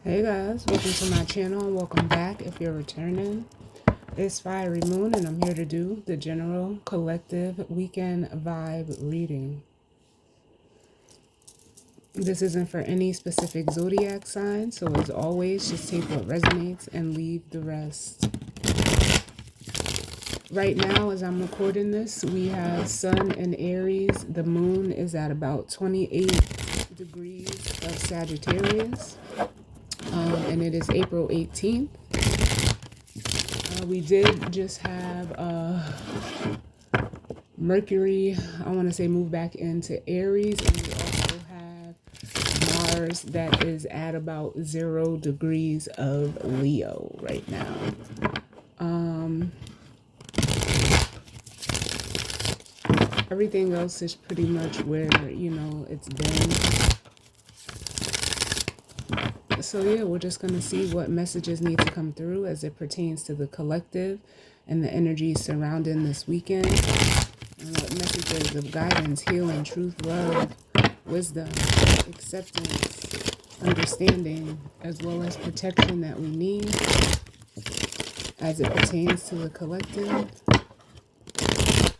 Hey guys, welcome to my channel and welcome back if you're returning. It's Fiery Moon and I'm here to do the general collective weekend vibe reading. This isn't for any specific zodiac sign, so as always, just take what resonates and leave the rest. Right now, as I'm recording this, we have Sun in Aries. The moon is at about 28 degrees of Sagittarius. And it is April 18th. We did just have Mercury, I want to say, move back into Aries, and we also have Mars that is at about 0 degrees of Leo right now. Everything else is pretty much where, it's been. So yeah, we're just going to see what messages need to come through as it pertains to the collective and the energy surrounding this weekend, and what messages of guidance, healing, truth, love, wisdom, acceptance, understanding, as well as protection that we need as it pertains to the collective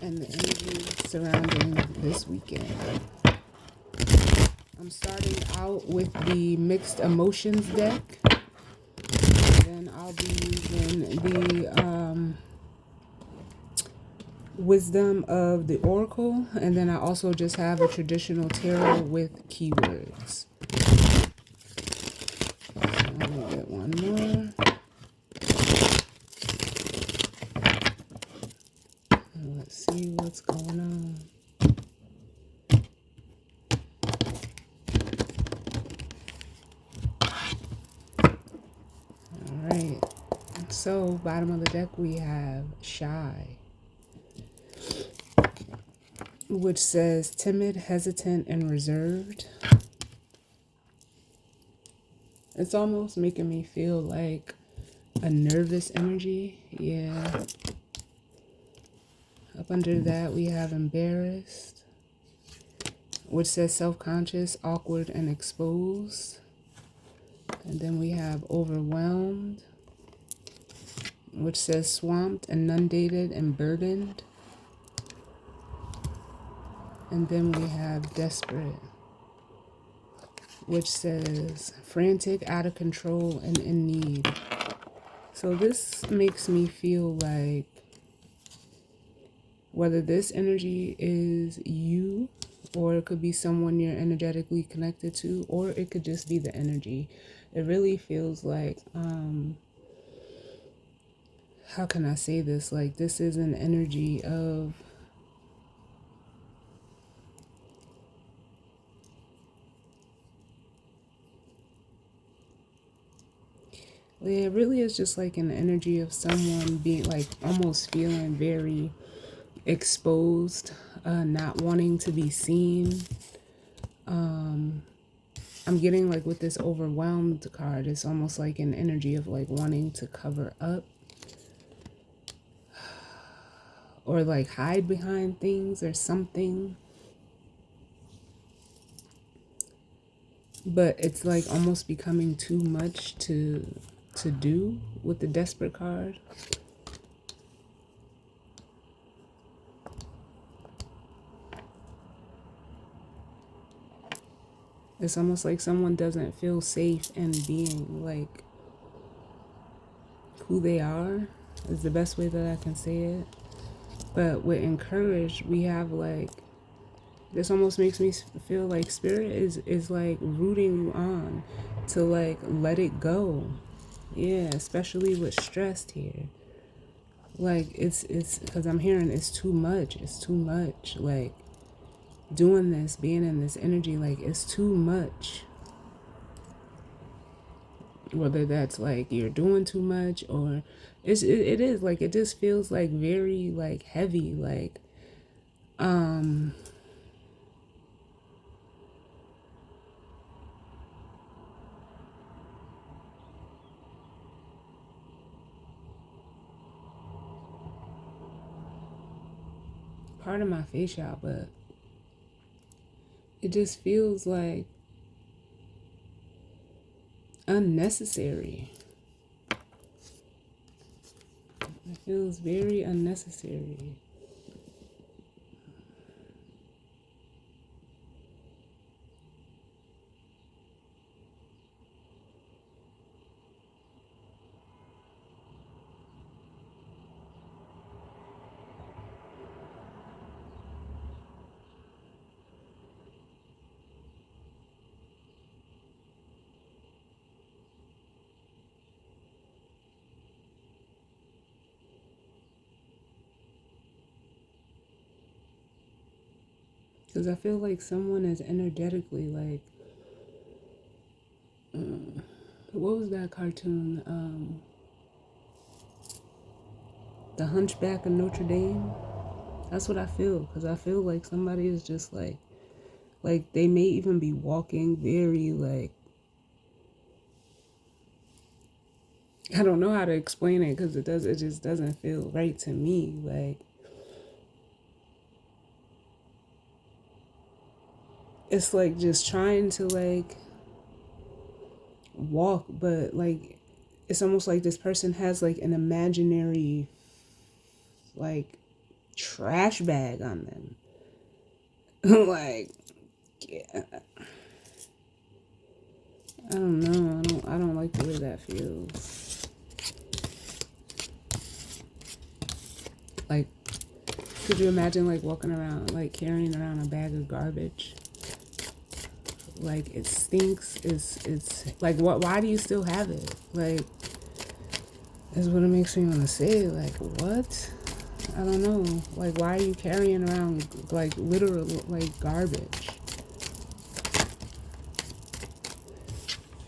and the energy surrounding this weekend. I'm starting out with the mixed emotions deck. Then I'll be using the wisdom of the oracle, and then I also just have a traditional tarot with keywords. So let me get one more. Let's see what's going on. All right. So bottom of the deck we have Shy, which says timid, hesitant, and reserved. It's almost making me feel like a nervous energy. Yeah. Up under that we have embarrassed, which says self-conscious, awkward, and exposed. And then we have overwhelmed, which says swamped, inundated, and burdened. And then we have desperate, which says frantic, out of control, and in need. So this makes me feel like whether this energy is you, or it could be someone you're energetically connected to, or it could just be the energy. It really feels like, how can I say this? Like, this is an energy of it really is just like an energy of someone being like almost feeling very exposed, not wanting to be seen. I'm getting like with this overwhelmed card, it's almost like an energy of like wanting to cover up or like hide behind things or something. But it's like almost becoming too much to do with the desperate card. It's almost like someone doesn't feel safe in being like who they are, is the best way that I can say it. But with encouraged, we have like, this almost makes me feel like spirit is like rooting you on to like let it go. Yeah, especially with stressed here. Like it's because I'm hearing it's too much. It's too much. Like doing this, being in this energy, like it's too much. Whether that's like you're doing too much, or it is like, it just feels like very like heavy, like part of my face out, but it just feels like unnecessary. It feels very unnecessary. Because I feel like someone is energetically like, what was that cartoon? The Hunchback of Notre Dame. That's what I feel. Because I feel like somebody is just like they may even be walking very like, I don't know how to explain it because it just doesn't feel right to me. Like, it's like just trying to like walk, but like it's almost like this person has like an imaginary like trash bag on them. Like, yeah, I don't know. I don't like the way that feels. Like, could you imagine like walking around like carrying around a bag of garbage? Like it stinks. It's like what? Why do you still have it? Like, that's what it makes me want to say. Like, what? I don't know. Like, why are you carrying around like literal like garbage?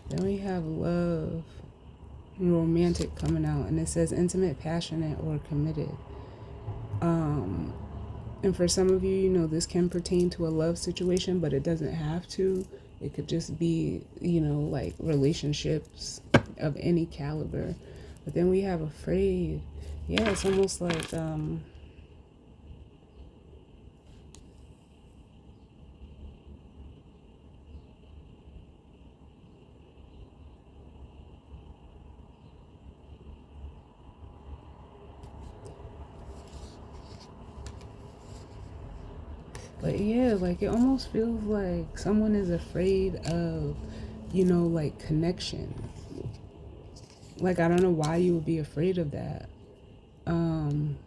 Then we have love and romantic coming out, and it says intimate, passionate, or committed. And for some of you, you know, this can pertain to a love situation, but it doesn't have to. It could just be, you know, like relationships of any caliber. But then we have afraid. Yeah, it's almost like yeah, like it almost feels like someone is afraid of, you know, like connection. Like I don't know why you would be afraid of that. Um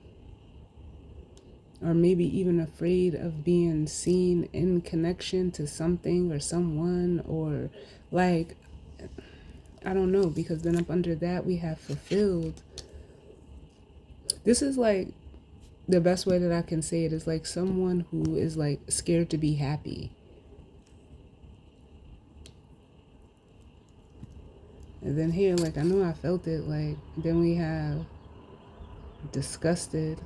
or maybe even afraid of being seen in connection to something or someone, or like I don't know, because then up under that we have fulfilled. This is like the best way that I can say it is like someone who is like scared to be happy. And then here, like I know I felt it, like then we have disgusted,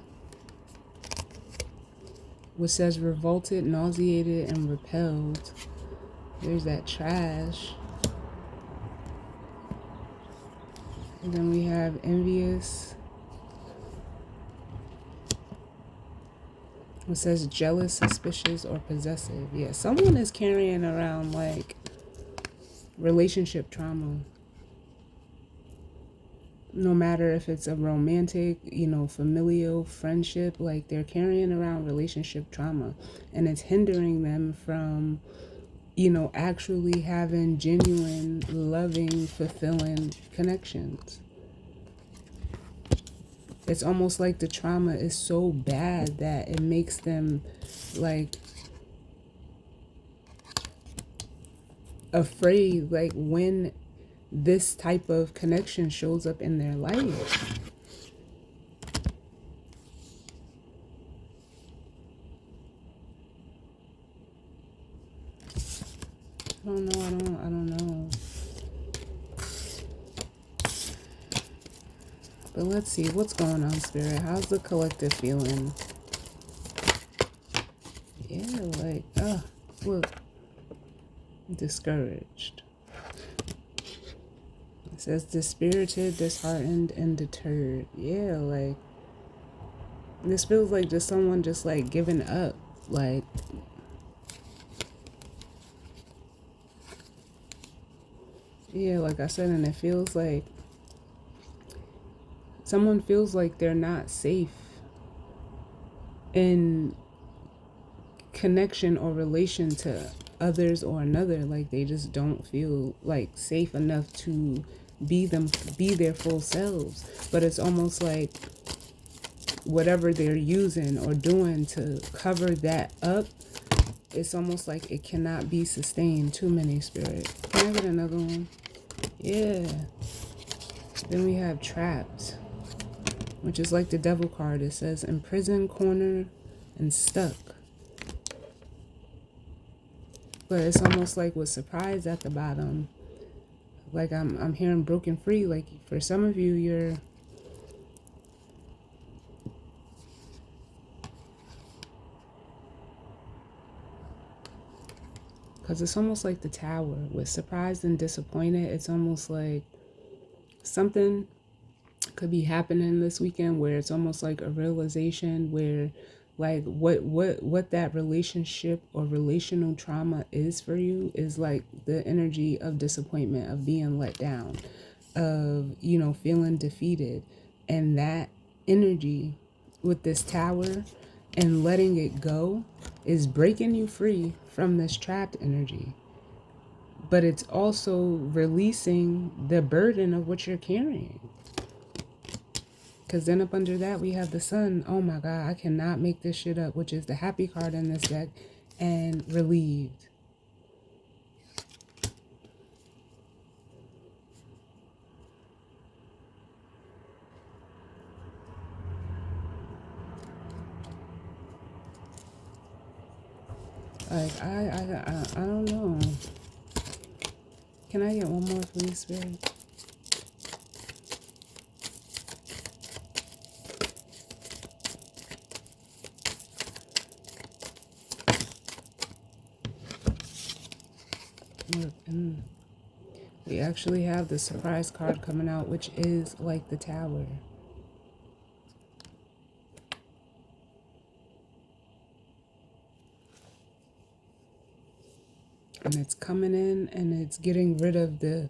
which says revolted, nauseated, and repelled. There's that trash. And then we have envious, which says jealous, suspicious, or possessive. Yeah, someone is carrying around like relationship trauma. No matter if it's a romantic, you know, familial, friendship, like they're carrying around relationship trauma, and it's hindering them from, you know, actually having genuine, loving, fulfilling connections. It's almost like the trauma is so bad that it makes them like afraid, like when this type of connection shows up in their life. I don't know. But let's see what's going on, Spirit. How's the collective feeling? Yeah, like, look, discouraged. It says dispirited, disheartened, and deterred. Yeah, like, this feels like just someone just like giving up. Like, Yeah, like I said, and it feels like someone feels like they're not safe in connection or relation to others or another. Like they just don't feel like safe enough to be their full selves. But it's almost like whatever they're using or doing to cover that up, it's almost like it cannot be sustained. Too many, spirit. Can I get another one? Yeah. Then we have trapped, which is like the devil card. It says imprisoned, cornered, and stuck. But it's almost like with surprise at the bottom. Like I'm hearing broken free. Like for some of you, you're because it's almost like the tower with surprised and disappointed. It's almost like something could be happening this weekend where it's almost like a realization where like what that relationship or relational trauma is for you is like the energy of disappointment, of being let down, of feeling defeated. And that energy with this tower and letting it go is breaking you free from this trapped energy, but it's also releasing the burden of what you're carrying. Because then up under that, we have the sun. Oh my God, I cannot make this shit up, which is the happy card in this deck, and relieved. Like, I don't know. Can I get one more, please, Spirit? Look, we actually have the surprise card coming out, which is like the tower. And it's coming in and it's getting rid of the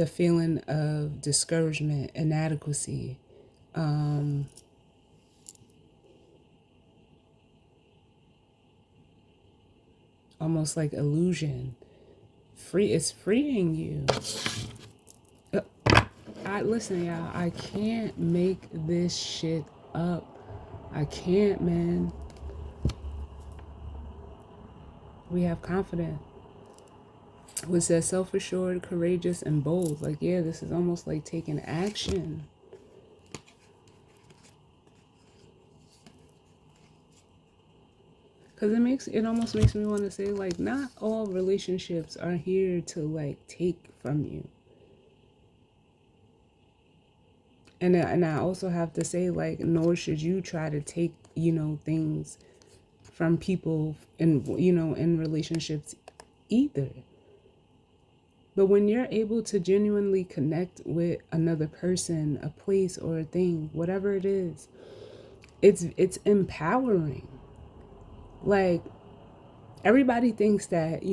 feeling of discouragement, inadequacy, almost like illusion. It's freeing you. Listen, y'all, I can't make this shit up. I can't, man. We have confidence. Which says self-assured, courageous, and bold. Like, yeah, this is almost like taking action. Because it almost makes me want to say, like, not all relationships are here to, like, take from you. And I also have to say, like, nor should you try to take, things from people in relationships either. But when you're able to genuinely connect with another person, a place, or a thing, whatever it is, it's empowering. Like, everybody thinks that,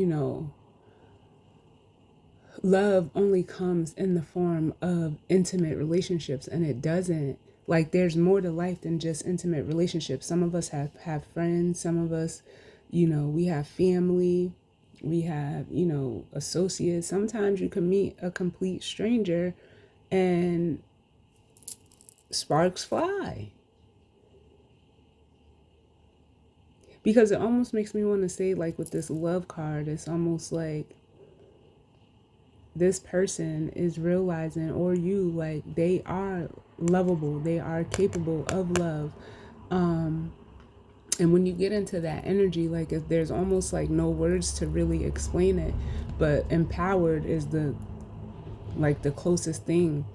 love only comes in the form of intimate relationships, and it doesn't. Like, there's more to life than just intimate relationships. Some of us have friends, some of us, we have family, we have, associates. Sometimes you can meet a complete stranger and sparks fly. Because it almost makes me want to say, like, with this love card, it's almost like this person is realizing, or you, like, they are lovable, they are capable of love. And when you get into that energy, like, if there's almost like no words to really explain it, but empowered is the closest thing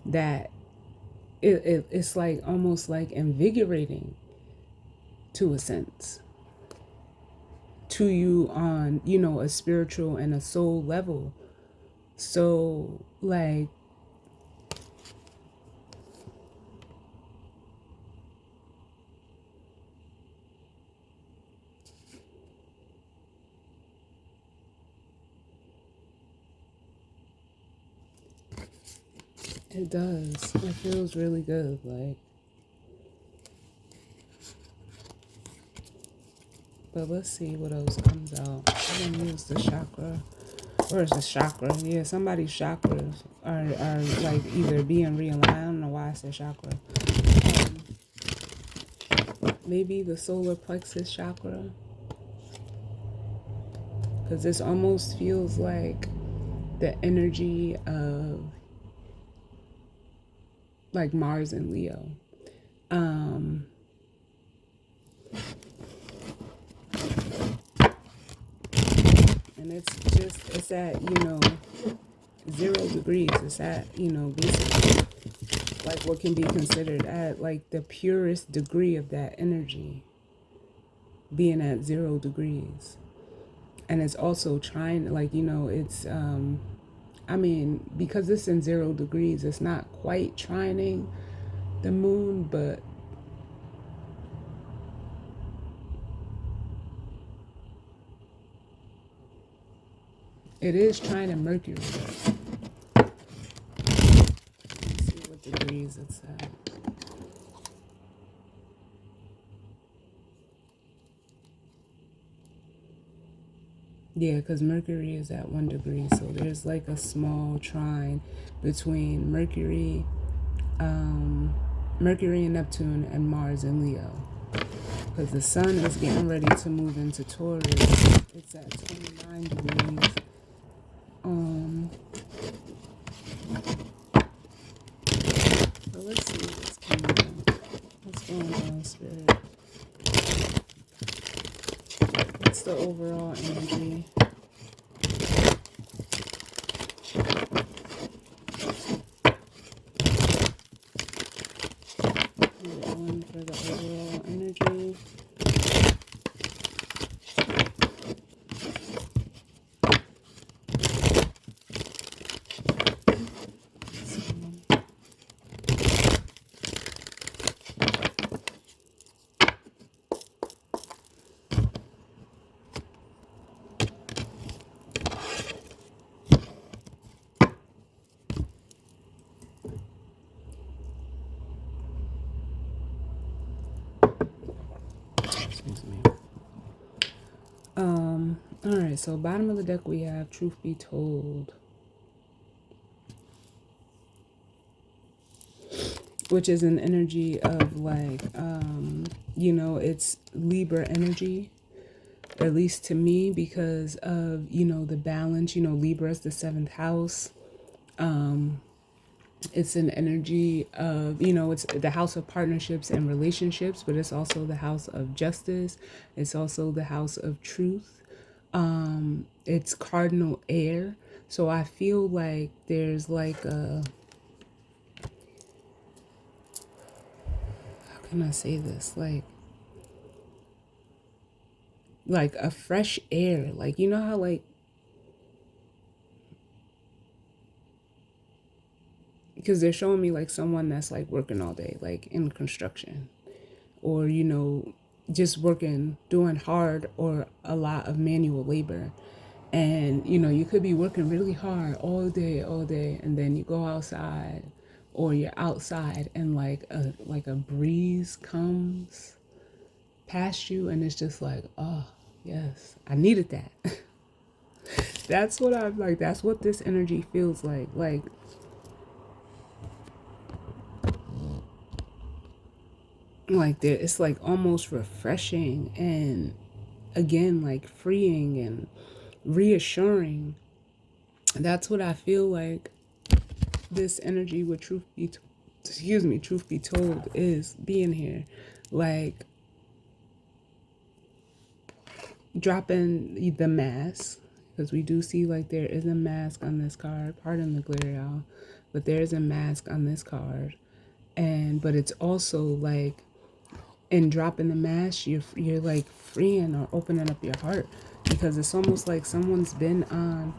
that it's like almost like invigorating to a sense to you on a spiritual and a soul level. So, like, It does. It feels really good. Like, but let's see what else comes out. I'm gonna use the chakra. Or is the chakra? Yeah, somebody's chakras are like either being realigned. I don't know why I said chakra. Maybe the solar plexus chakra. Because this almost feels like the energy of like Mars and Leo. Um, and it's at, 0 degrees. It's at, basically like what can be considered at like the purest degree of that energy being at 0 degrees. And it's also trying, like, it's, I mean, because it's in 0 degrees, it's not quite trining the moon, but it is trying to Mercury. Let's see what degrees it's at. Yeah, because Mercury is at 1 degree, so there's like a small trine between Mercury and Neptune, and Mars and Leo. Because the sun is getting ready to move into Taurus. It's at 29 degrees. So let's see what's coming on. What's going on, Spirit? What's the overall energy? We're going for the overall energy. Excuse me. All right, so bottom of the deck we have Truth Be Told, which is an energy of like, it's Libra energy, at least to me, because of, the balance. Libra is the 7th house. It's an energy of, it's the house of partnerships and relationships, but it's also the house of justice. It's also the house of truth. It's cardinal air. So I feel like there's like a, how can I say this? Like a fresh air. Like, how like, because they're showing me like someone that's like working all day, like in construction, or, just working, doing hard or a lot of manual labor. And, you could be working really hard all day, and then you go outside, or you're outside and like a breeze comes past you, and it's just like, oh, yes, I needed that. That's what I'm like, that's what this energy feels like. Like there, it's like almost refreshing, and again like freeing and reassuring. That's what I feel like this energy with truth be told, is being here. Like dropping the mask, because we do see like there is a mask on this card. Pardon the glare, y'all, but there is a mask on this card. And but it's also like, in dropping the mask, you're like freeing or opening up your heart, because it's almost like someone's been on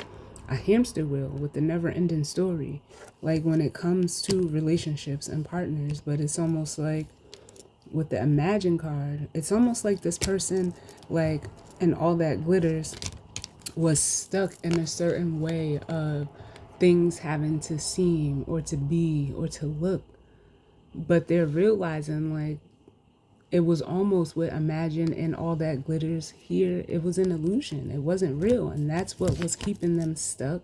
a hamster wheel with the never ending story, like when it comes to relationships and partners. But it's almost like with the Imagine card, it's almost like this person, like, and all that glitters, was stuck in a certain way of things having to seem or to be or to look, but they're realizing like it was almost what Imagine and all that glitters here, it was an illusion, it wasn't real, and that's what was keeping them stuck.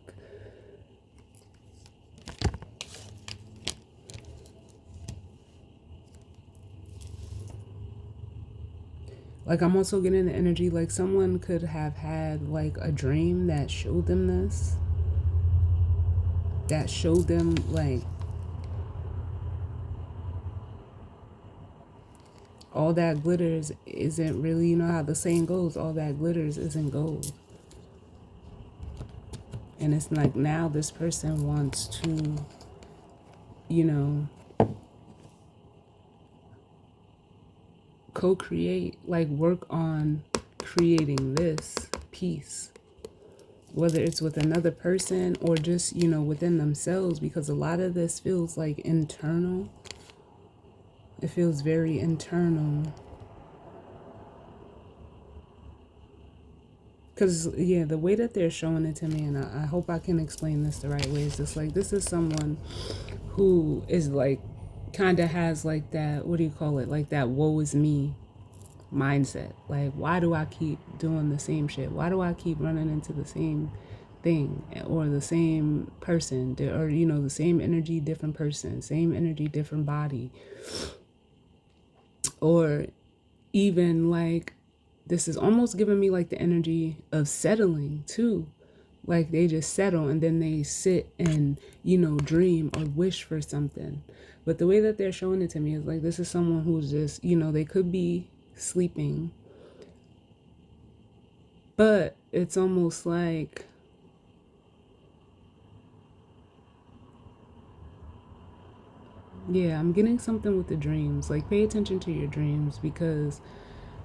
Like, I'm also getting the energy like someone could have had like a dream that showed them this, that showed them like all that glitters isn't really, you know how the saying goes, all that glitters isn't gold. And it's like now this person wants to, you know, co-create, like work on creating this piece, whether it's with another person or just, you know, within themselves, because a lot of this feels like internal. It feels very internal. Because, yeah, the way that they're showing it to me, and I hope I can explain this the right way, is just like this is someone who is like, kind of has like that, what do you call it? Like that woe is me mindset. Like, why do I keep doing the same shit? Why do I keep running into the same thing or the same person? Or, you know, the same energy, different person, same energy, different body. Or even like, this is almost giving me like the energy of settling too. Like they just settle and then they sit and, you know, dream or wish for something. But the way that they're showing it to me is like this is someone who's just, you know, they could be sleeping, but it's almost like, yeah, I'm getting something with the dreams. Like pay attention to your dreams, because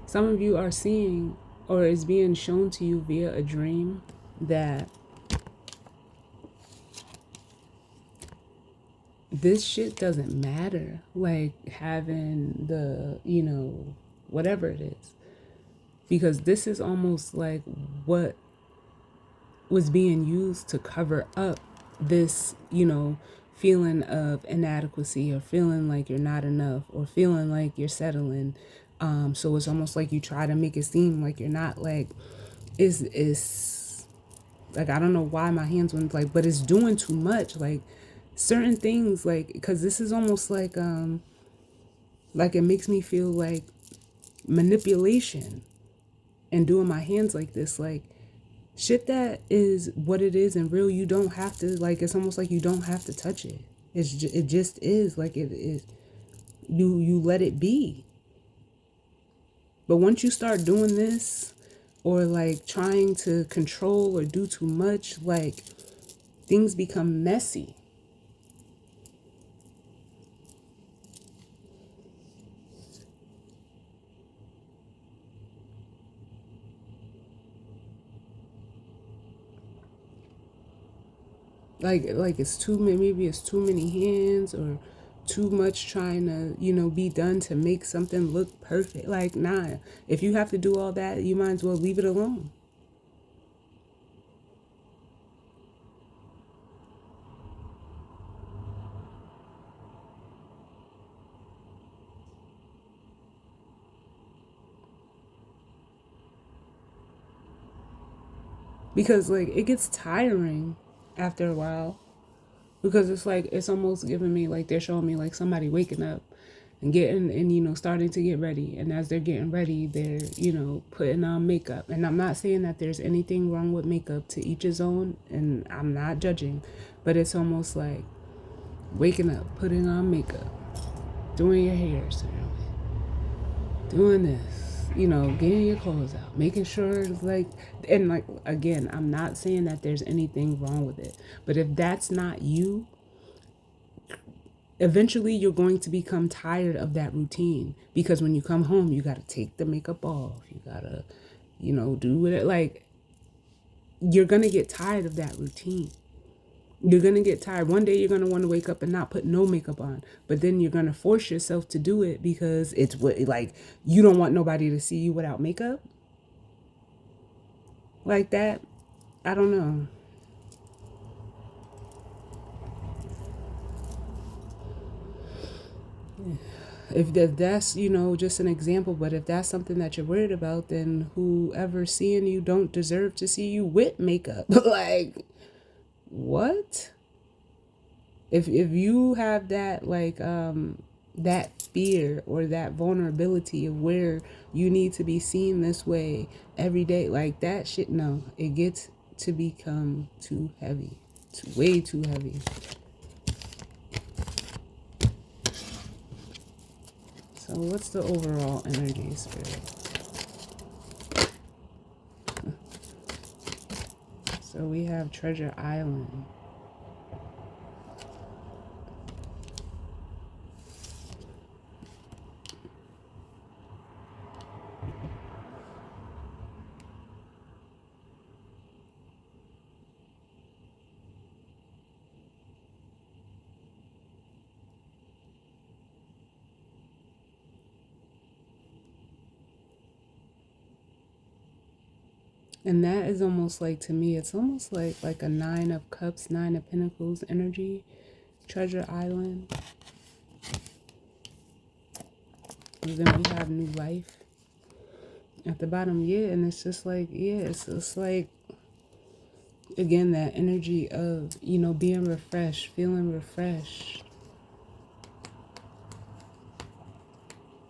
some of you are seeing or is being shown to you via a dream that this shit doesn't matter. Like having the, you know, whatever it is. Because this is almost like what was being used to cover up this, you know, feeling of inadequacy or feeling like you're not enough or feeling like you're settling. So it's almost like you try to make it seem like you're not, like is like, I don't know why my hands went like, but it's doing too much. Like certain things, like, because this is almost like it makes me feel like manipulation and doing my hands like this, like shit that is what it is and real. You don't have to, like, it's almost like you don't have to touch it. It just is like it is. You let it be. But once you start doing this or like trying to control or do too much, like things become messy. Like it's too many, maybe it's too many hands or too much trying to, you know, be done to make something look perfect. Like, nah, if you have to do all that, you might as well leave it alone. Because like it gets tiring after a while, because it's like it's almost giving me like they're showing me like somebody waking up and getting and, you know, starting to get ready, and as they're getting ready they're, you know, putting on makeup. And I'm not saying that there's anything wrong with makeup, to each his own, and I'm not judging, but it's almost like waking up, putting on makeup, doing your hair, doing this, you know, getting your clothes out, making sure, like, and like, again, I'm not saying that there's anything wrong with it, but if that's not you, eventually you're going to become tired of that routine, because when you come home, you got to take the makeup off, you got to, you know, do it. Like, you're going to get tired of that routine. You're going to get tired. One day you're going to want to wake up and not put no makeup on. But then you're going to force yourself to do it because it's what, like, you don't want nobody to see you without makeup. Like that. I don't know. If that's, just an example, but if that's something that you're worried about, then whoever seeing you don't deserve to see you with makeup. Like, what? If you have that, like, that fear or that vulnerability of where you need to be seen this way every day, like that shit, no, it gets to become too heavy. It's way too heavy. So what's the overall energy, Spirit? So we have Treasure Island. And that is almost like, to me, it's almost like a Nine of Cups, Nine of Pentacles energy. Treasure Island. And then we have New Life at the bottom. Yeah, and it's just like, yeah, it's like, again, that energy of, being refreshed, feeling refreshed.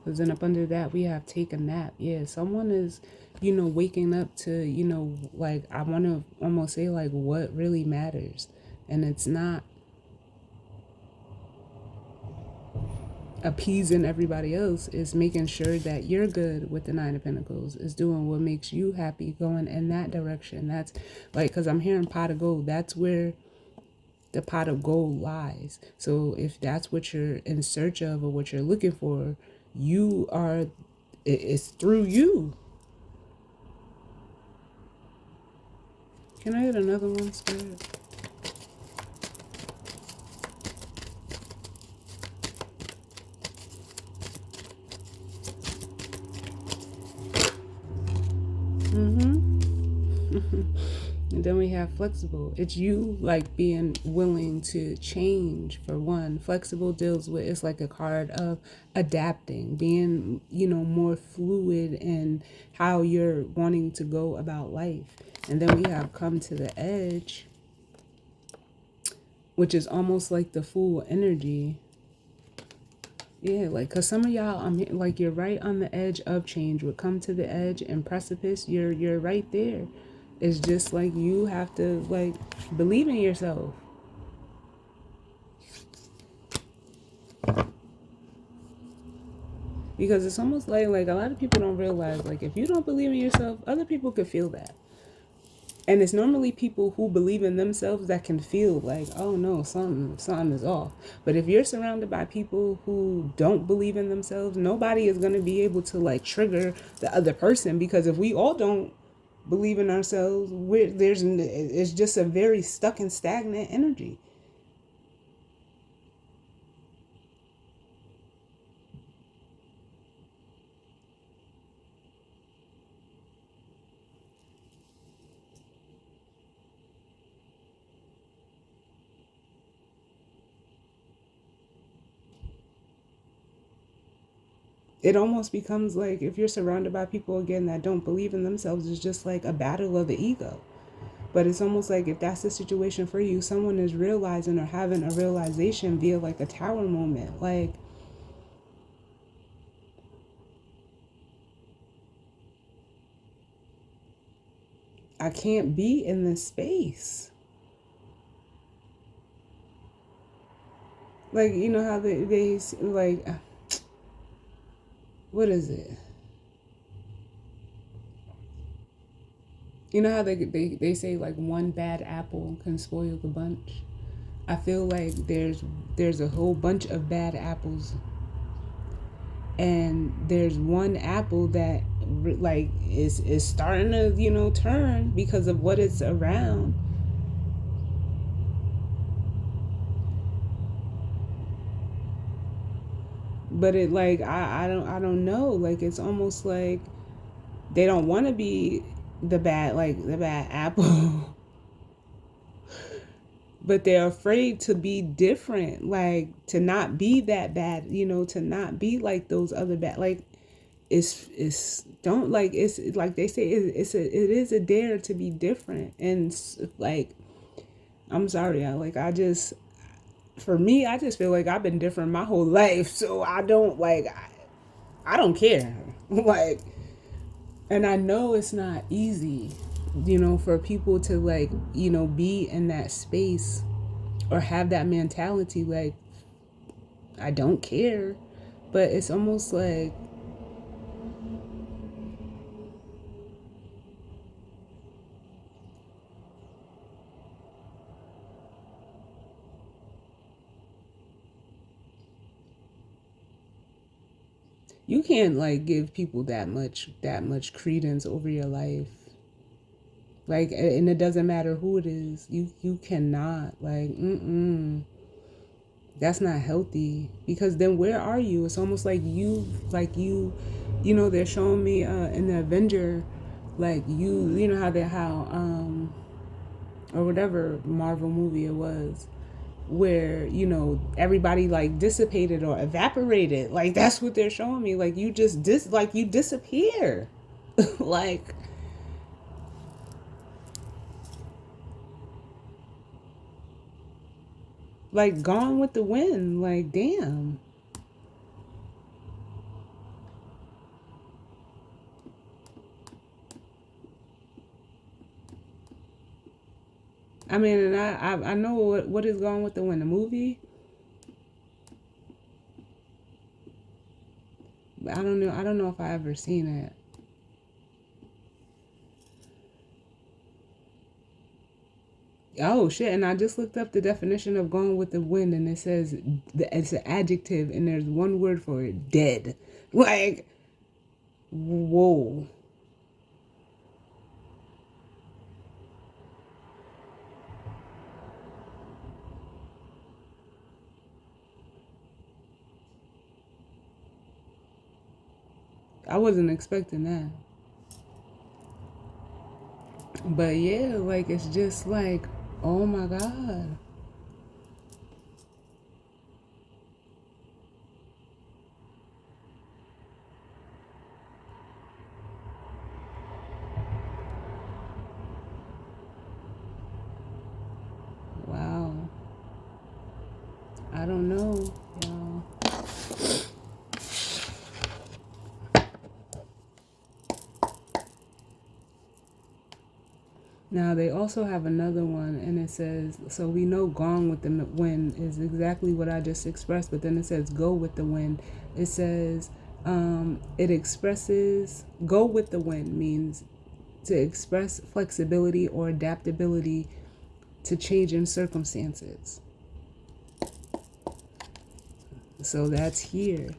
Because then up under that, we have Take a Nap. Yeah, someone is, waking up to, like, I want to almost say, like, what really matters. And it's not appeasing everybody else, is making sure that you're good with the Nine of Pentacles, is doing what makes you happy, going in that direction. That's like, because I'm hearing pot of gold, that's where the pot of gold lies. So if that's what you're in search of or what you're looking for, you are, it's through you. Can I get another one, Spirit? And then we have flexible. It's you, like, being willing to change, for one. Flexible deals with, it's like a card of adapting, being, more fluid in how you're wanting to go about life. And then we have come to the edge, which is almost like the Fool energy. Yeah, like, because some of y'all, like, you're right on the edge of change. Would come to the edge and precipice, you're right there. It's just like you have to, like, believe in yourself. Because it's almost like a lot of people don't realize, like, if you don't believe in yourself, other people could feel that. And it's normally people who believe in themselves that can feel like, oh no, something is off. But if you're surrounded by people who don't believe in themselves, nobody is going to be able to, like, trigger the other person. Because if we all don't believe in ourselves, it's just a very stuck and stagnant energy. It almost becomes like, if you're surrounded by people, again, that don't believe in themselves, it's just like a battle of the ego. But it's almost like, if that's the situation for you, someone is realizing or having a realization via, like, a tower moment. Like, I can't be in this space. Like, you know how they like, what is it? You know how they say, like, one bad apple can spoil the bunch? I feel like there's a whole bunch of bad apples, and there's one apple that, like, is starting to turn because of what it's around. But it, like, I don't know, like, it's almost like they don't want to be the bad apple. but they're afraid to be different, like to not be that bad, to not be like those other bad, like it's don't like it's like they say it is a dare to be different. And like, I'm sorry, I just, for me, I just feel like I've been different my whole life, so I don't like I don't care. Like, and I know it's not easy, for people to like, be in that space or have that mentality, like I don't care. But it's almost like you can't like give people that much credence over your life. Like, and it doesn't matter who it is. You cannot, like, that's not healthy, because then where are you? It's almost like they're showing me in the Avenger, like, you know how or whatever Marvel movie it was, where everybody like dissipated or evaporated. Like, that's what they're showing me. Like, you just like you disappear. Like, gone with the wind. Like, damn. I mean, and I know what is Gone with the Wind, the movie. But I don't know if I ever seen it. Oh shit! And I just looked up the definition of Gone with the Wind, and it says it's an adjective, and there's one word for it: dead. Like, whoa. I wasn't expecting that. But yeah, like, it's just like, oh my god. Wow. I don't know, y'all. Now they also have another one, and it says, so we know Gone with the Wind is exactly what I just expressed, but then it says go with the wind. It says, it expresses, go with the wind means to express flexibility or adaptability to changing circumstances. So that's here.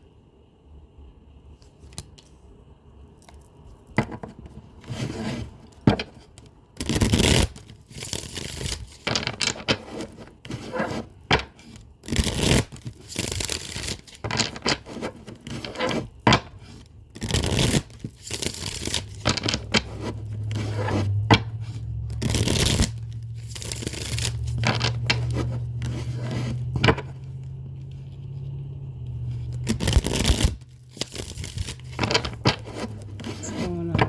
What's going on?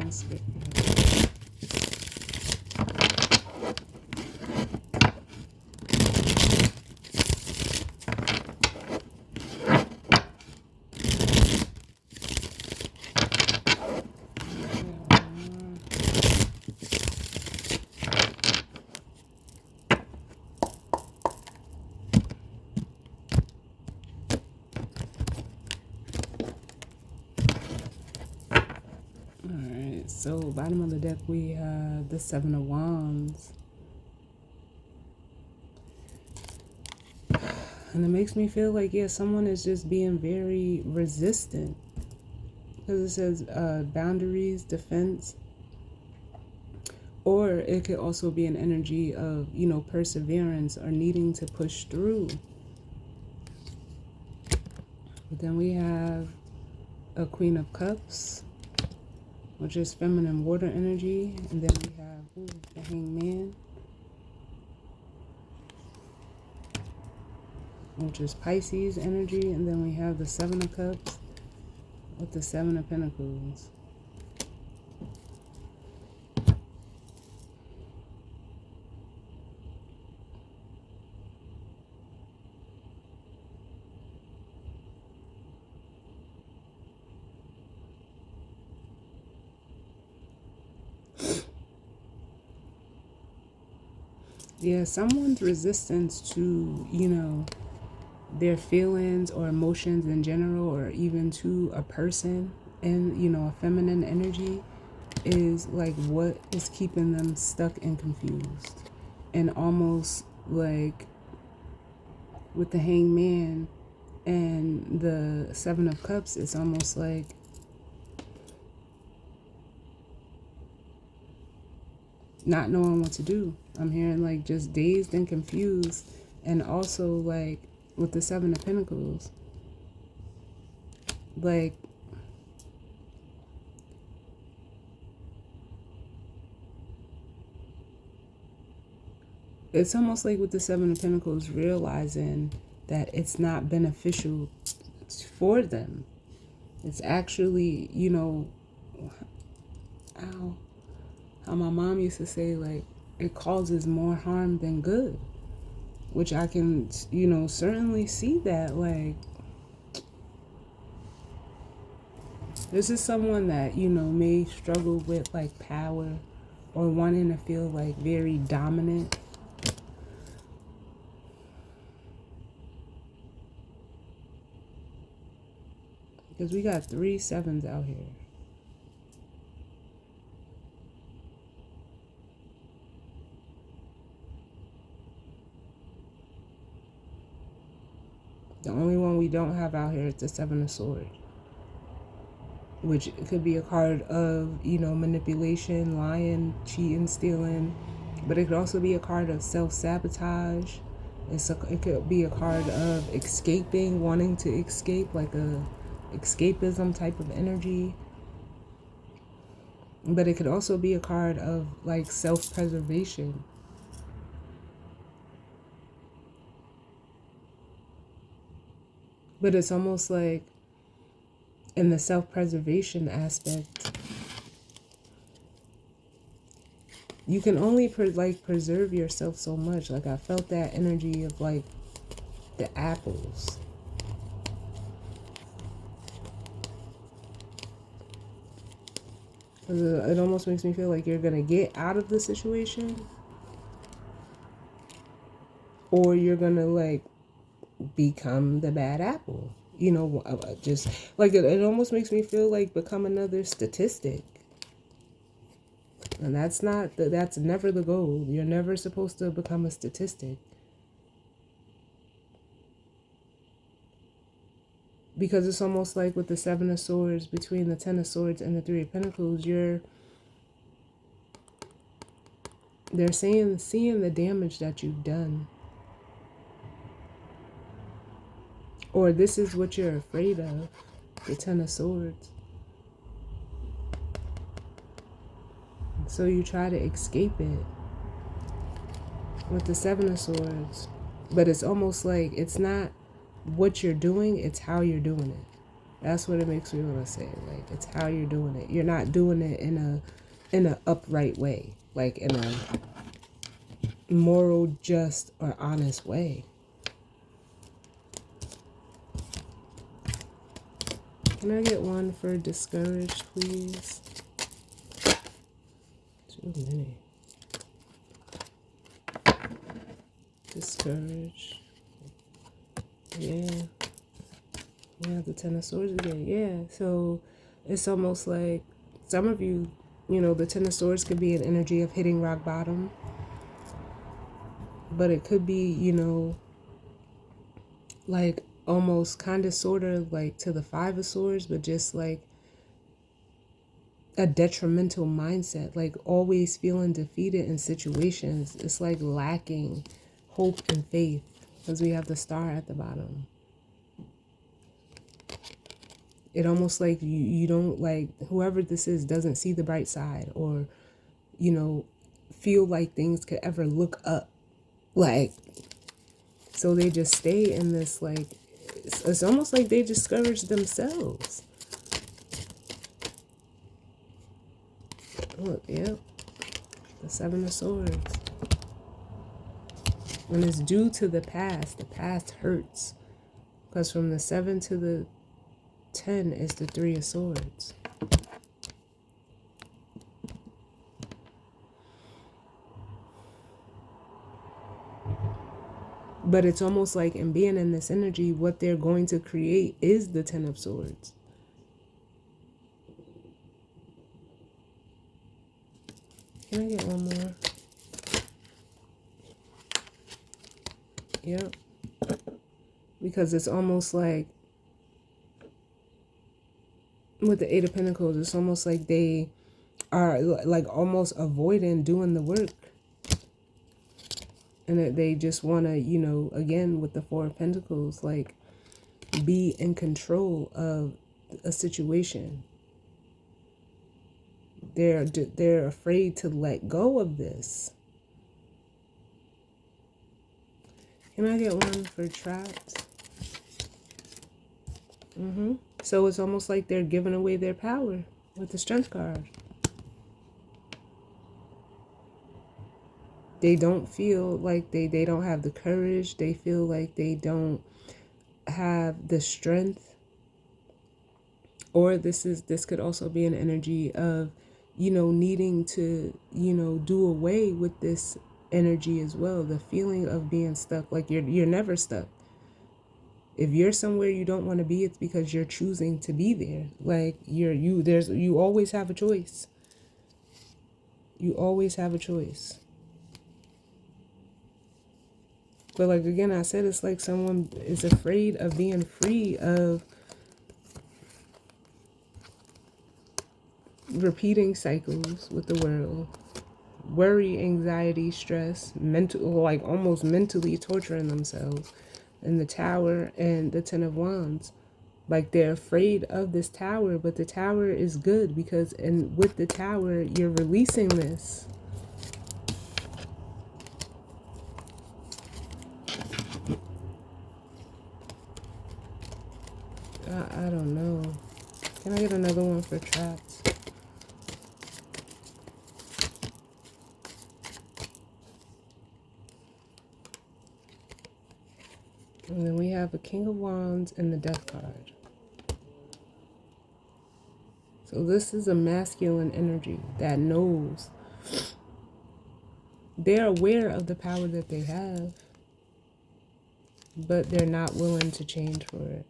Alright, so bottom of the deck we have the Seven of Wands. And it makes me feel like, yeah, someone is just being very resistant. Because it says boundaries, defense. Or it could also be an energy of, perseverance or needing to push through. But then we have a Queen of Cups, which is feminine water energy. And then we have the Hangman. which is Pisces energy, and then we have the Seven of Cups with the Seven of Pentacles. Yeah, someone's resistance to, their feelings or emotions in general, or even to a person and, a feminine energy, is like what is keeping them stuck and confused. And almost like with the Hangman and the Seven of Cups, it's almost like not knowing what to do. I'm hearing like just dazed and confused. And also like with the Seven of Pentacles, like it's almost like with the Seven of Pentacles realizing that it's not beneficial for them. It's actually, how my mom used to say, like, it causes more harm than good, which I can, certainly see that. Like, this is someone that, may struggle with like power or wanting to feel like very dominant. Because we got 3 sevens out here. The only one we don't have out here is the Seven of Swords, which could be a card of, manipulation, lying, cheating, stealing, but it could also be a card of self-sabotage. It could be a card of escaping, wanting to escape, like a escapism type of energy. But it could also be a card of like self-preservation. But it's almost like in the self-preservation aspect, you can only preserve yourself so much. Like I felt that energy of like the apples. It almost makes me feel like you're gonna get out of the situation, or you're gonna like become the bad apple. Just like it almost makes me feel like become another statistic. And that's never the goal. You're never supposed to become a statistic. Because it's almost like with the Seven of Swords, between the Ten of Swords and the Three of Pentacles, they're seeing the damage that you've done. Or this is what you're afraid of, the Ten of Swords. So you try to escape it with the Seven of Swords. But it's almost like it's not what you're doing, it's how you're doing it. That's what it makes me want to say. Like, it's how you're doing it. You're not doing it in a upright way, like in a moral, just, or honest way. Can I get one for discouraged, please? Too many. Discouraged. Yeah. Yeah, the Ten of Swords again. Yeah. So it's almost like some of you, the Ten of Swords could be an energy of hitting rock bottom. But it could be, like almost kind of sort of like to the Five of Swords, but just like a detrimental mindset, like always feeling defeated in situations. It's like lacking hope and faith because we have the Star at the bottom. It almost like you don't, like, whoever this is doesn't see the bright side, or, feel like things could ever look up. Like, So they just stay in this, like, it's almost like they discourage themselves. Look, yep, the Seven of Swords. When it's due to the past hurts. Because from the 7 to the 10 is the Three of Swords. But it's almost like in being in this energy, what they're going to create is the Ten of Swords. Can I get one more? Yep. Because it's almost like, with the Eight of Pentacles, it's almost like they are like almost avoiding doing the work. And that they just want to, you know, again, with the Four of Pentacles, like, be in control of a situation. They're afraid to let go of this. Can I get one for trapped? So it's almost like they're giving away their power with the Strength card. They don't feel like they don't have the courage. They feel like they don't have the strength. Or this could also be an energy of, you know, needing to, you know, do away with this energy as well. The feeling of being stuck. Like you're never stuck. If you're somewhere you don't want to be, it's because you're choosing to be there. Like you always have a choice. You always have a choice. But like, again, I said, it's like someone is afraid of being free of repeating cycles with the world. Worry, anxiety, stress, mental, like almost mentally torturing themselves. And the Tower and the Ten of Wands. Like, they're afraid of this Tower, but the Tower is good because, and with the Tower, you're releasing this. I don't know. Can I get another one for traps? And then we have a King of Wands and the Death card. So this is a masculine energy that knows. They're aware of the power that they have, but they're not willing to change for it.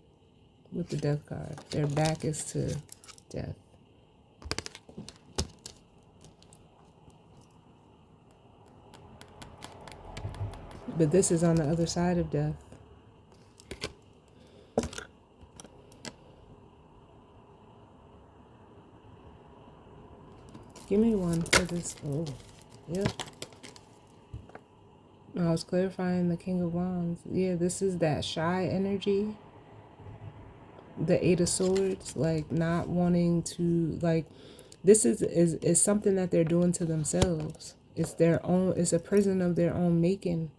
With the Death card, their back is to death. But this is on the other side of death. Give me one for this. Oh, yep. I was clarifying the King of Wands. Yeah, this is that shy energy. The Eight of Swords, like not wanting to, like, this is something that they're doing to themselves. It's their own, it's a prison of their own making.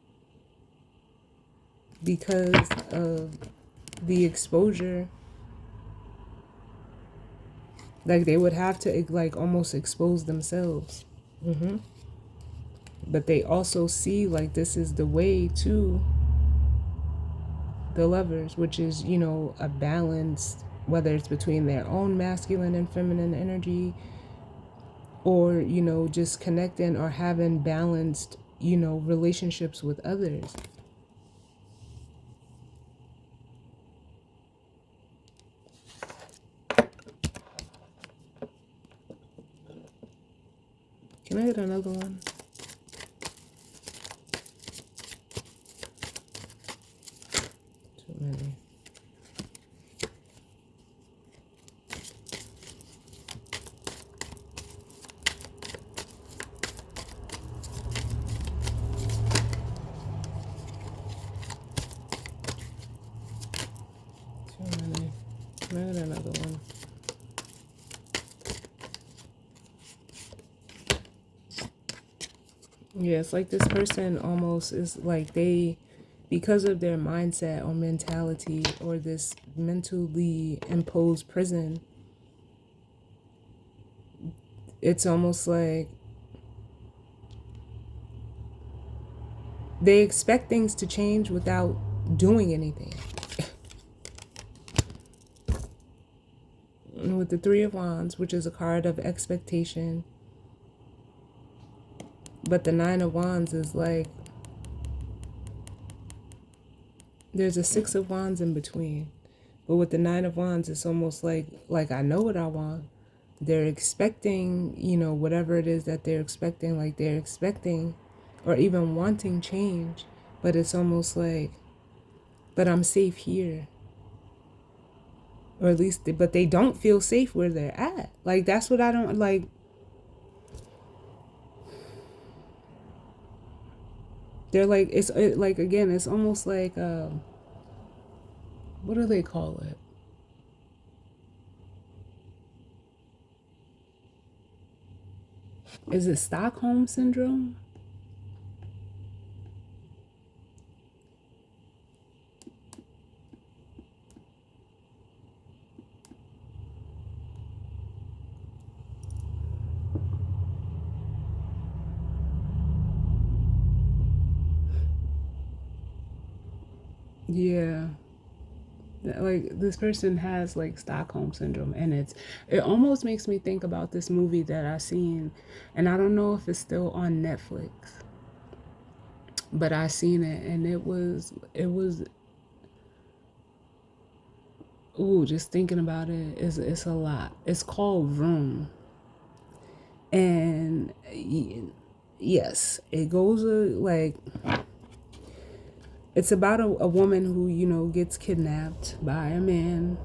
Because of the exposure. Like, they would have to, like, almost expose themselves. But they also see, like, this is the way to the Lovers, which is, you know, a balanced, whether it's between their own masculine and feminine energy, or, you know, just connecting or having balanced, you know, relationships with others. Can I get another one? Too many. Too many. Can I get another one? Yeah, it's like this person almost is like they, because of their mindset or mentality or this mentally imposed prison, it's almost like they expect things to change without doing anything. And with the Three of Wands, which is a card of expectation, but the Nine of Wands is like, there's a Six of Wands in between. But with the Nine of Wands, it's almost like I know what I want. They're expecting, whatever it is that they're expecting, like they're expecting or even wanting change. But it's almost like, but I'm safe here. Or at least, but they don't feel safe where they're at. Like, that's what I don't like. They're like, like, again, it's almost like, what do they call it? Is it Stockholm Syndrome? Yeah. Like, this person has like Stockholm Syndrome, and it almost makes me think about this movie that I seen, and I don't know if it's still on Netflix, but I seen it, and it was ooh, just thinking about it is it's a lot. It's called Room. And yes, it goes like, it's about a woman who, gets kidnapped by a man,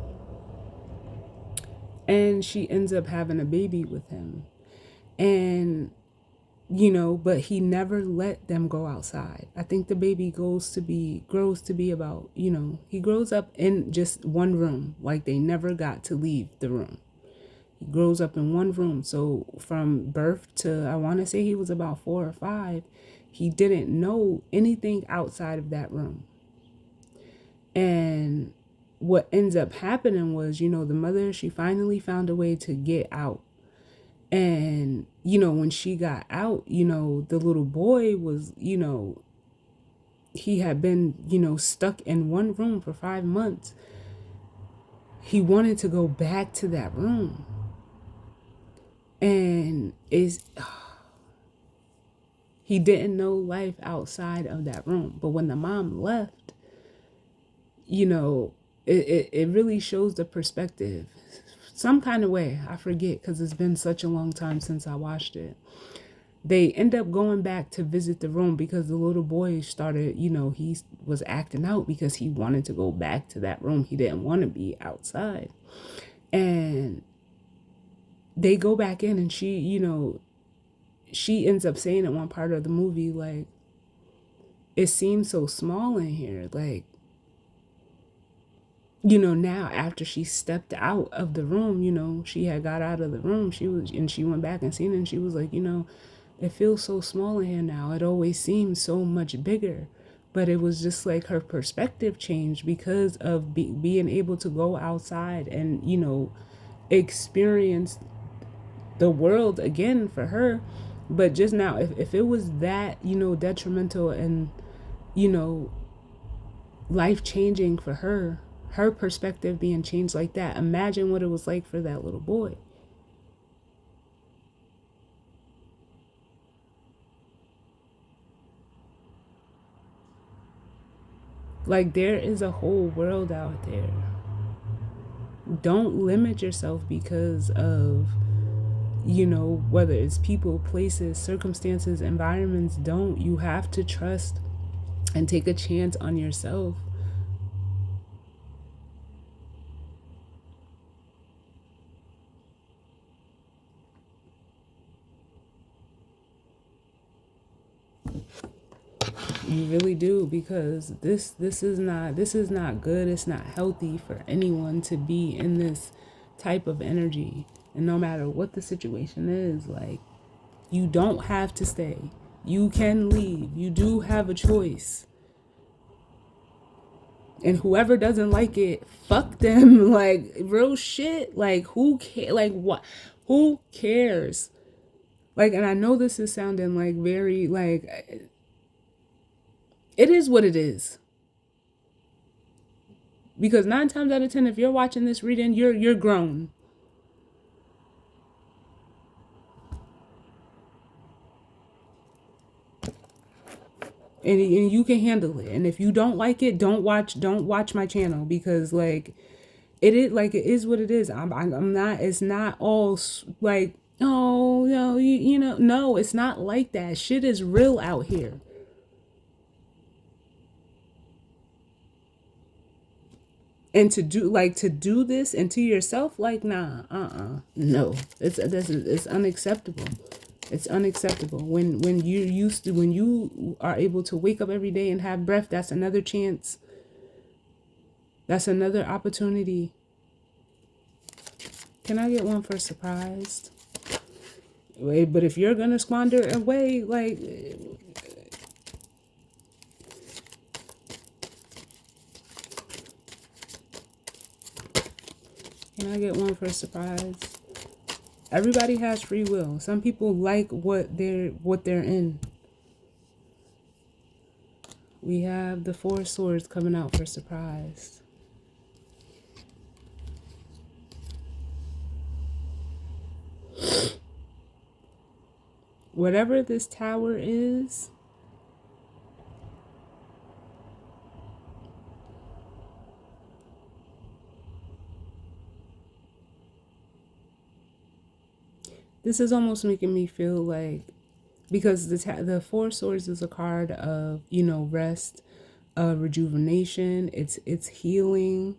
and she ends up having a baby with him. And, but he never let them go outside. I think the baby grows to be about, he grows up in just one room. Like, they never got to leave the room. He grows up in one room. So from birth to, I want to say he was about 4 or 5, he didn't know anything outside of that room. And what ends up happening was, the mother, she finally found a way to get out. And, when she got out, the little boy was, he had been, stuck in one room for 5 months. He wanted to go back to that room. And he didn't know life outside of that room. But when the mom left, it really shows the perspective. Some kind of way, I forget, because it's been such a long time since I watched it. They end up going back to visit the room because the little boy started, he was acting out because he wanted to go back to that room. He didn't want to be outside. And they go back in, and she ends up saying in one part of the movie, like, it seems so small in here. Like, now after she stepped out of the room, she had got out of the room, she went back and seen it, and she was like, it feels so small in here now. It always seems so much bigger. But it was just like her perspective changed because of being able to go outside and, experience the world again for her. But just now, if it was that, detrimental and, life changing for her perspective being changed like that, imagine what it was like for that little boy. Like, there is a whole world out there. Don't limit yourself because of, whether it's people, places, circumstances, environments. Don't. You have to trust and take a chance on yourself. You really do, because this is not good. It's not healthy for anyone to be in this type of energy. And no matter what the situation is, like, you don't have to stay. You can leave. You do have a choice. And whoever doesn't like it, fuck them. Like, real shit. Like, who cares? Like, what? Who cares? Like, and I know this is sounding like very, like, it is what it is. Because 9 times out of 10, if you're watching this reading, you're grown. And you can handle it. And if you don't like it, don't watch my channel, because like it is what it is. I'm not, it's not all like, oh no, you know, no, it's not like that. Shit is real out here. And to do this and to yourself, like, nah, no, it's unacceptable. It's unacceptable. When you are able to wake up every day and have breath, that's another chance. That's another opportunity. Can I get one for surprised? Wait, but if you're gonna squander away, like, can I get one for surprise? Everybody has free will. Some people like what they're in. We have the 4 swords coming out for surprise. Whatever this tower is, this is almost making me feel like, because the 4 swords is a card of, you know, rest, rejuvenation. It's healing.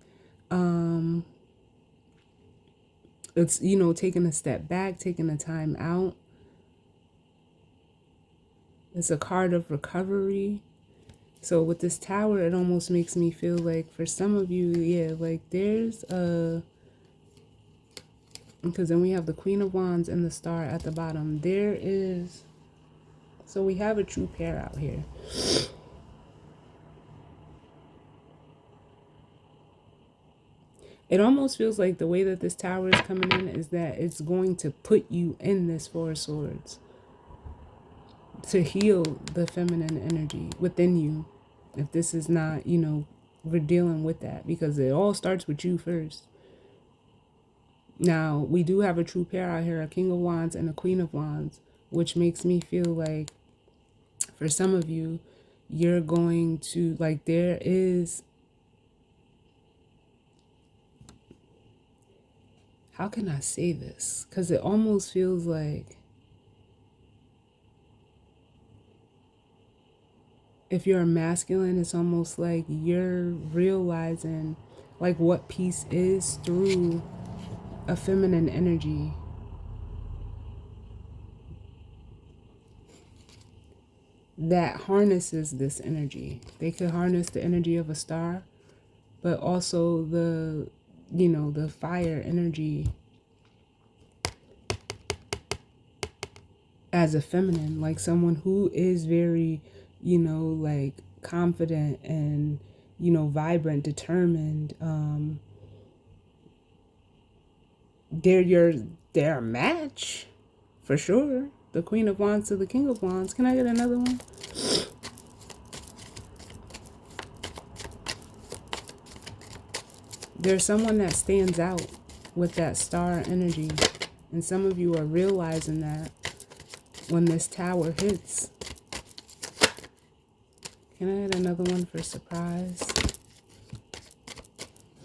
It's, you know, taking a step back, taking a time out. It's a card of recovery. So with this tower, it almost makes me feel like for some of you, yeah, like there's a, because then we have the Queen of Wands and the Star at the bottom. There is, so we have a true pair out here. It almost feels like the way that this tower is coming in is that it's going to put you in this 4 swords to heal the feminine energy within you. If this is not, you know, we're dealing with that, because it all starts with you first. Now, we do have a true pair out here, a King of Wands and a Queen of Wands, which makes me feel like for some of you, you're going to, like, there is, how can I say this? Because it almost feels like if you're a masculine, it's almost like you're realizing like what peace is through a feminine energy. That harnesses this energy. They could harness the energy of a star, but also the, you know, the fire energy as a feminine, like someone who is very, you know, like confident and, you know, vibrant, determined. They're a match for sure. The Queen of Wands to the King of Wands. Can I get another one? There's someone that stands out with that star energy, and some of you are realizing that when this tower hits. Can I get another one for surprise?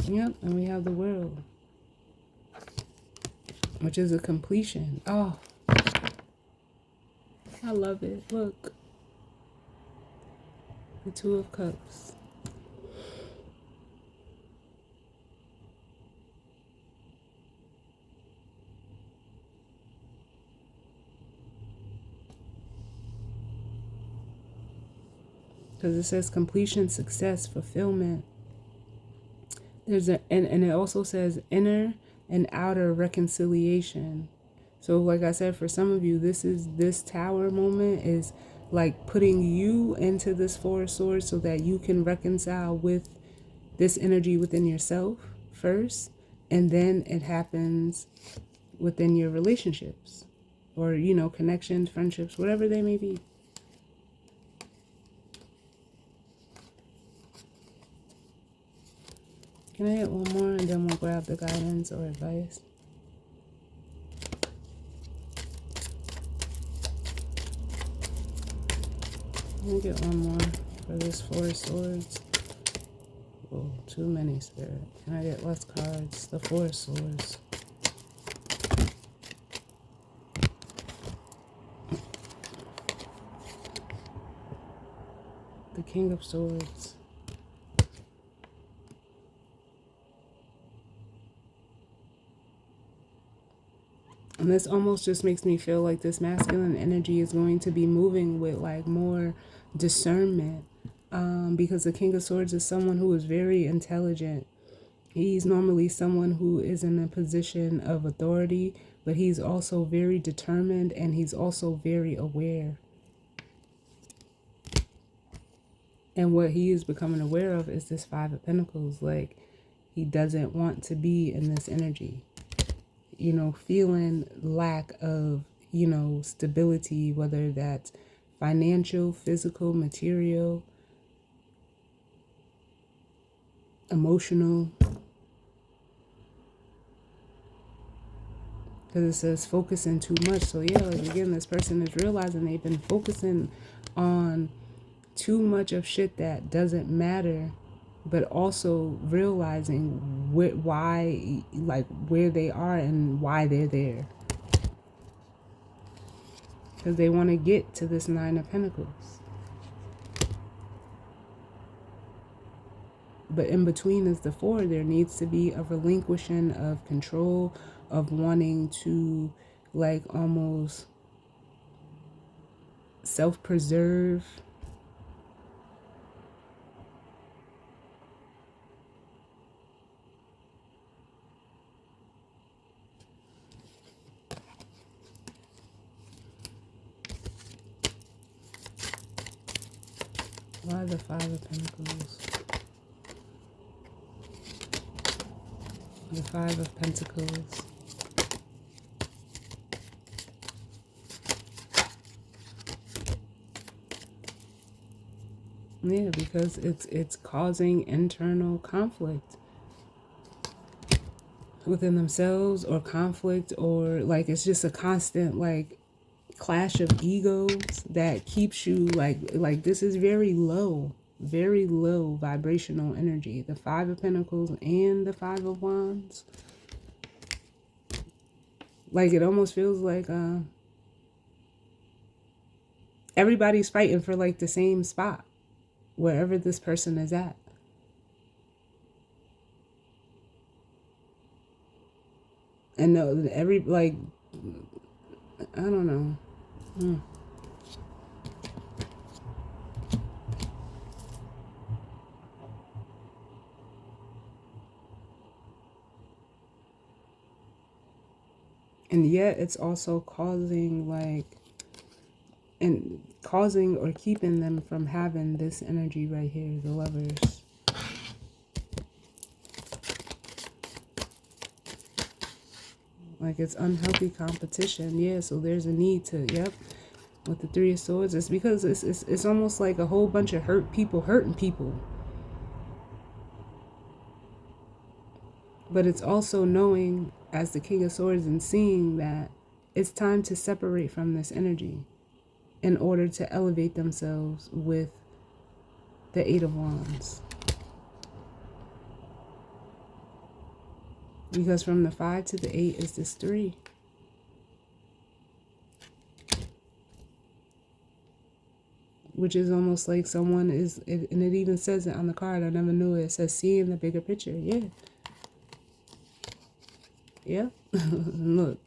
Yep, and we have the World, which is a completion. Oh, I love it. Look, the Two of Cups. Because it says completion, success, fulfillment. There's and it also says inner and outer reconciliation. So like I said, for some of you, this tower moment is like putting you into this 4 of Swords so that you can reconcile with this energy within yourself first, and then it happens within your relationships or, connections, friendships, whatever they may be. Can I get one more and then we'll grab the guidance or advice? Let me get one more for this Four of Swords. Oh, too many, Spirit. Can I get less cards? The Four of Swords. The King of Swords. And this almost just makes me feel like this masculine energy is going to be moving with like more discernment. Because the King of Swords is someone who is very intelligent. He's normally someone who is in a position of authority, but he's also very determined and he's also very aware. And what he is becoming aware of is this Five of Pentacles. Like, he doesn't want to be in this energy. Feeling lack of, stability, whether that's financial, physical, material, emotional. Because it says focusing too much. So yeah, like again, this person is realizing they've been focusing on too much of shit that doesn't matter, but also realizing why, like where they are and why they're there. Because they want to get to this Nine of Pentacles. But in between is the Four. There needs to be a relinquishing of control, of wanting to like almost self-preserve. Why the Five of Pentacles? The Five of Pentacles. Yeah, because it's causing internal conflict within themselves, or conflict, or like it's just a constant like clash of egos that keeps you like this is very low vibrational energy. The Five of Pentacles and the Five of Wands. Like it almost feels like everybody's fighting for like the same spot wherever this person is at. And no, like I don't know. And yet it's also causing or keeping them from having this energy right here, the Lovers. Like it's unhealthy competition. Yeah, so there's a need to, yep. With the Three of Swords, it's because it's almost like a whole bunch of hurt people hurting people. But it's also knowing, as the King of Swords, and seeing that it's time to separate from this energy in order to elevate themselves with the Eight of Wands. Because from the 5 to the 8 is this 3. Which is almost like someone is, and it even says it on the card, I never knew it. It says seeing the bigger picture. Yeah. Yeah. Look.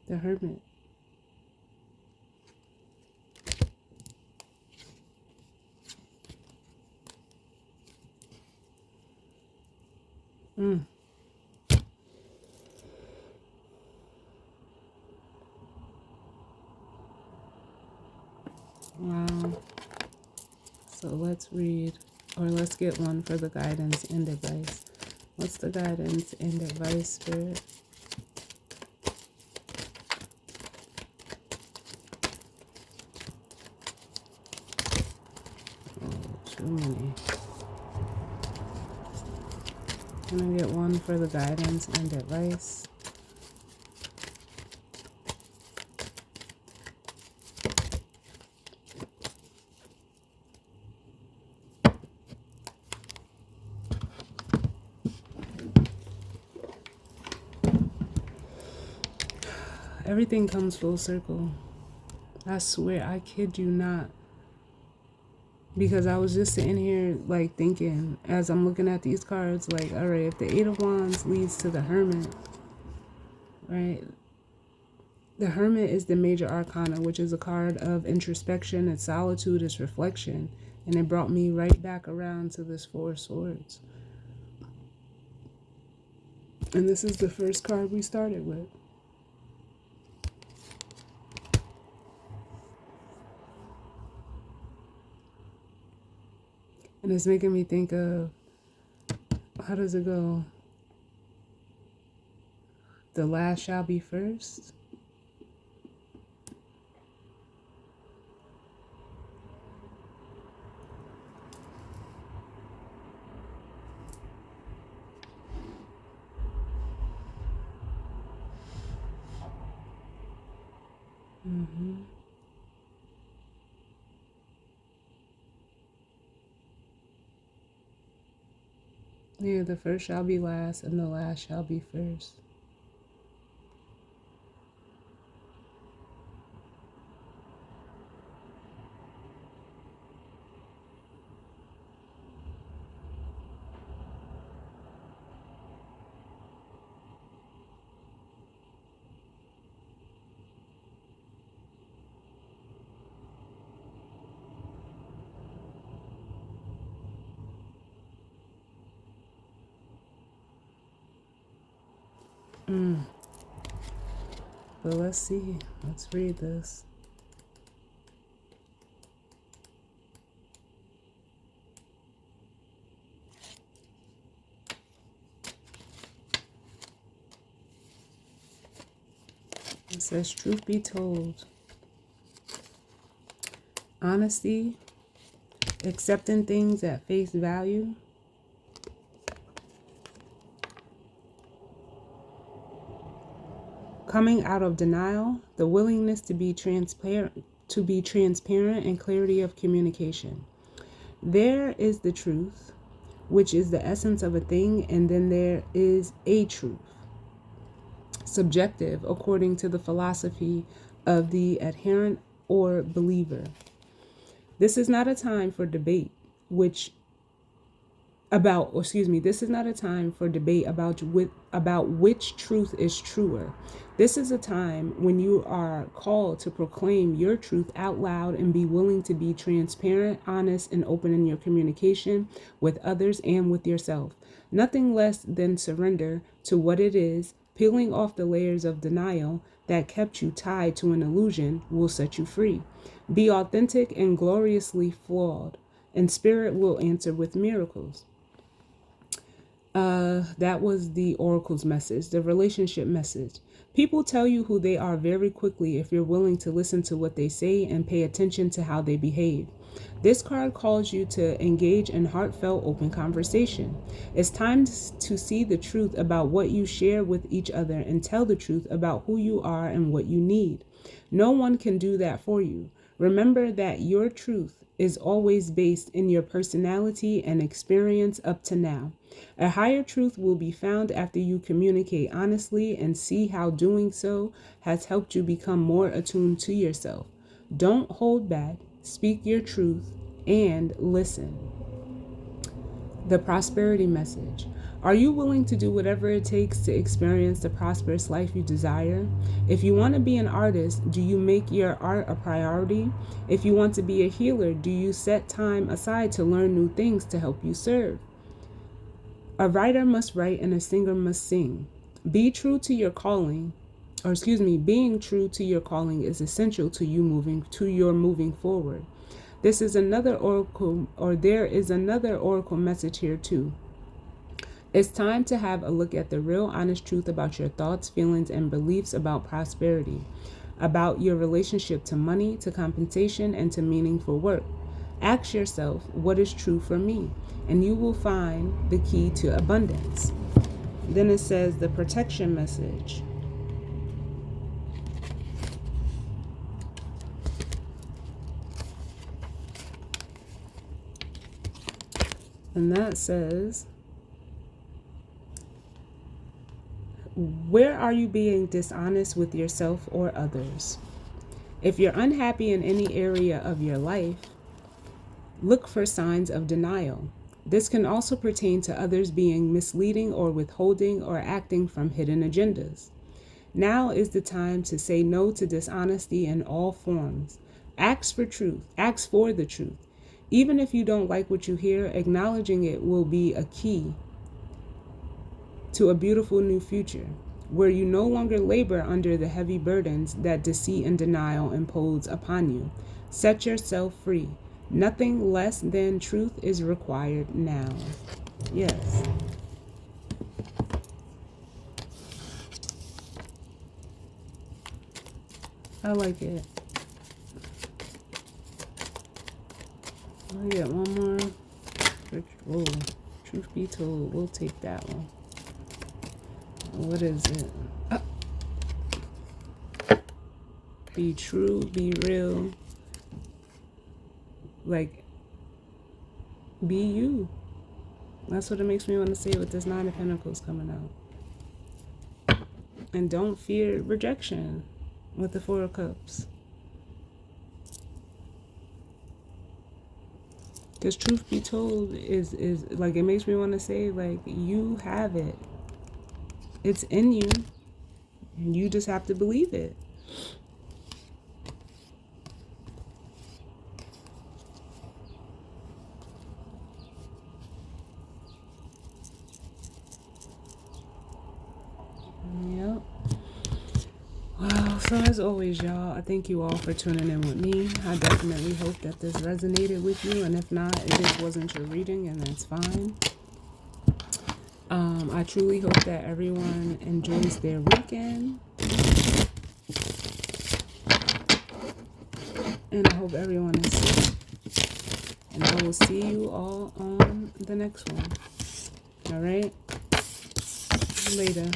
The Hermit. Wow. So let's read Or let's get one for the guidance and advice. What's the guidance and advice, Spirit? Too many. Can I get one for the guidance and advice? Everything comes full circle. I swear, I kid you not. Because I was just sitting here like thinking as I'm looking at these cards, like, all right, if the Eight of Wands leads to the Hermit, right? The Hermit is the major arcana, which is a card of introspection, it's solitude, it's reflection. And it brought me right back around to this Four of Swords. And this is the first card we started with. And it's making me think of, how does it go? The last shall be first. Yeah, the first shall be last and the last shall be first. But let's see. Let's read this. It says, truth be told, honesty, accepting things at face value, coming out of denial, the willingness to be transparent and clarity of communication. There is the truth, which is the essence of a thing, and then there is a truth. Subjective, according to the philosophy of the adherent or believer. This is not a time for debate, this is not a time for debate about which truth is truer. This is a time when you are called to proclaim your truth out loud and be willing to be transparent, honest, and open in your communication with others and with yourself. Nothing less than surrender to what it is, peeling off the layers of denial that kept you tied to an illusion will set you free. Be authentic and gloriously flawed, and spirit will answer with miracles. That was the oracle's message, the relationship message. People tell you who they are very quickly if you're willing to listen to what they say and pay attention to how they behave. This card calls you to engage in heartfelt, open conversation. It's time to see the truth about what you share with each other and tell the truth about who you are and what you need. No one can do that for you. Remember that your truth is always based in your personality and experience up to now. A higher truth will be found after you communicate honestly and see how doing so has helped you become more attuned to yourself. Don't hold back, speak your truth, and listen. The prosperity message. Are you willing to do whatever it takes to experience the prosperous life you desire? If you want to be an artist, do you make your art a priority? If you want to be a healer, do you set time aside to learn new things to help you serve? A writer must write and a singer must sing. Being true to your calling is essential to your moving forward. This is another oracle, or there is another oracle message here too. It's time to have a look at the real honest truth about your thoughts, feelings, and beliefs about prosperity, about your relationship to money, to compensation, and to meaningful work. Ask yourself, what is true for me? And you will find the key to abundance. Then it says the protection message. And that says, where are you being dishonest with yourself or others? If you're unhappy in any area of your life, look for signs of denial. This can also pertain to others being misleading or withholding or acting from hidden agendas. Now is the time to say no to dishonesty in all forms. Ask for truth. Ask for the truth. Even if you don't like what you hear, acknowledging it will be a key to a beautiful new future, where you no longer labor under the heavy burdens that deceit and denial impose upon you. Set yourself free. Nothing less than truth is required now. Yes. I like it. I'll get one more. Whoa. Truth be told, we'll take that one. What is it? Be true, be real. Like, be you. That's what it makes me want to say with this Nine of Pentacles coming out. And don't fear rejection with the Four of Cups. Because truth be told is like, it makes me want to say, like, you have it. It's in you. And you just have to believe it. Yep. Wow. So as always, y'all, I thank you all for tuning in with me. I definitely hope that this resonated with you. And if not, it just wasn't your reading, and that's fine. I truly hope that everyone enjoys their weekend. And I hope everyone is safe. And I will see you all on the next one. All right? Later.